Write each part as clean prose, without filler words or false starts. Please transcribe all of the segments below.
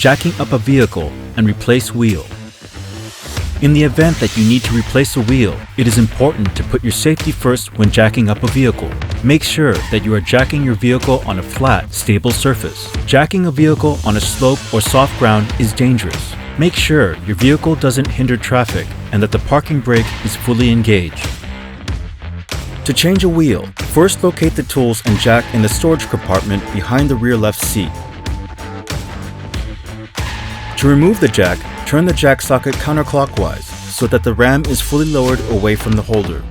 Jacking up a vehicle and replace wheel. In the event that you need to replace a wheel, it is important to put your safety first when jacking up a vehicle. Make sure that you are jacking your vehicle on a flat, stable surface. Jacking a vehicle on a slope or soft ground is dangerous. Make sure your vehicle doesn't hinder traffic and that the parking brake is fully engaged. To change a wheel, first locate the tools and jack in the storage compartment behind the rear left seat. To remove the jack, turn the jack socket counterclockwise so that the ram is fully lowered away from the holder.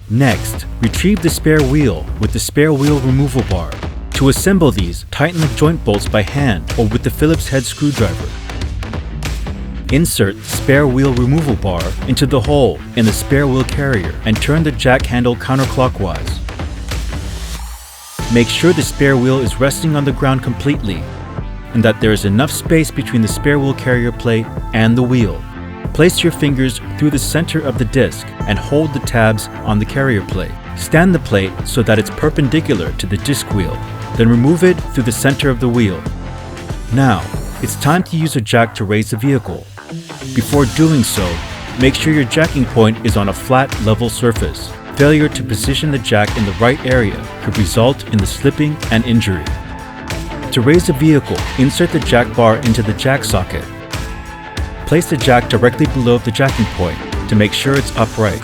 Next, retrieve the spare wheel with the spare wheel removal bar. To assemble these, tighten the joint bolts by hand or with the Phillips head screwdriver. Insert the spare wheel removal bar into the hole in the spare wheel carrier and turn the jack handle counterclockwise. Make sure the spare wheel is resting on the ground completely and that there is enough space between the spare wheel carrier plate and the wheel. Place your fingers through the center of the disc and hold the tabs on the carrier plate. Stand the plate so that it's perpendicular to the disc wheel, then remove it through the center of the wheel. Now, it's time to use a jack to raise the vehicle. Before doing so, make sure your jacking point is on a flat, level surface. Failure to position the jack in the right area could result in the slipping and injury. To raise the vehicle, insert the jack bar into the jack socket. Place the jack directly below the jacking point to make sure it's upright.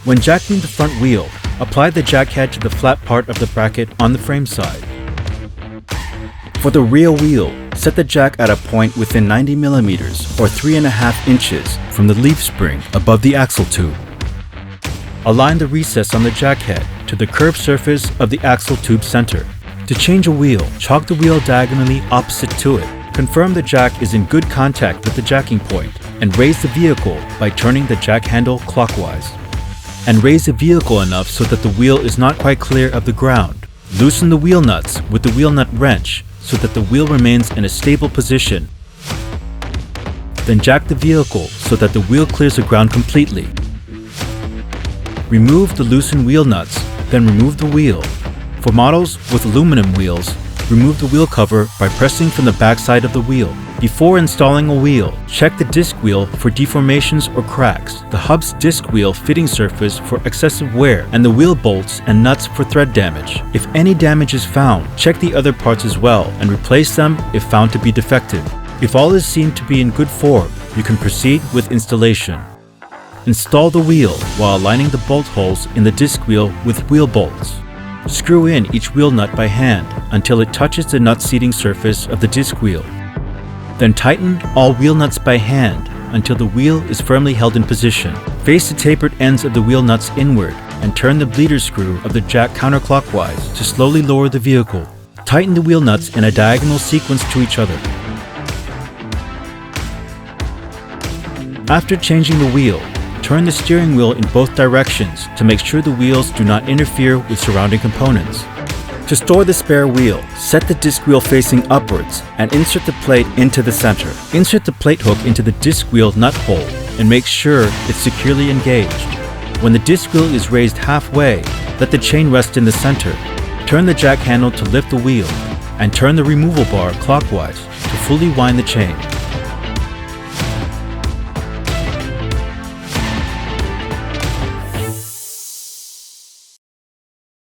When jacking the front wheel, apply the jack head to the flat part of the bracket on the frame side. For the rear wheel, set the jack at a point within 90 millimeters or 3.5 inches from the leaf spring above the axle tube. Align the recess on the jack head to the curved surface of the axle tube center. To change a wheel, chalk the wheel diagonally opposite to it. Confirm the jack is in good contact with the jacking point and raise the vehicle by turning the jack handle clockwise. And raise the vehicle enough so that the wheel is not quite clear of the ground. Loosen the wheel nuts with the wheel nut wrench so that the wheel remains in a stable position. Then jack the vehicle so that the wheel clears the ground completely. Remove the loosened wheel nuts, then remove the wheel. For models with aluminum wheels, remove the wheel cover by pressing from the back side of the wheel. Before installing a wheel, check the disc wheel for deformations or cracks, the hub's disc wheel fitting surface for excessive wear, and the wheel bolts and nuts for thread damage. If any damage is found, check the other parts as well and replace them if found to be defective. If all is seen to be in good form, you can proceed with installation. Install the wheel while aligning the bolt holes in the disc wheel with wheel bolts. Screw in each wheel nut by hand until it touches the nut seating surface of the disc wheel. Then tighten all wheel nuts by hand until the wheel is firmly held in position. Face the tapered ends of the wheel nuts inward and turn the bleeder screw of the jack counterclockwise to slowly lower the vehicle. Tighten the wheel nuts in a diagonal sequence to each other. After changing the wheel, turn the steering wheel in both directions to make sure the wheels do not interfere with surrounding components. To store the spare wheel, set the disc wheel facing upwards and insert the plate into the center. Insert the plate hook into the disc wheel nut hole and make sure it's securely engaged. When the disc wheel is raised halfway, let the chain rest in the center. Turn the jack handle to lift the wheel and turn the removal bar clockwise to fully wind the chain.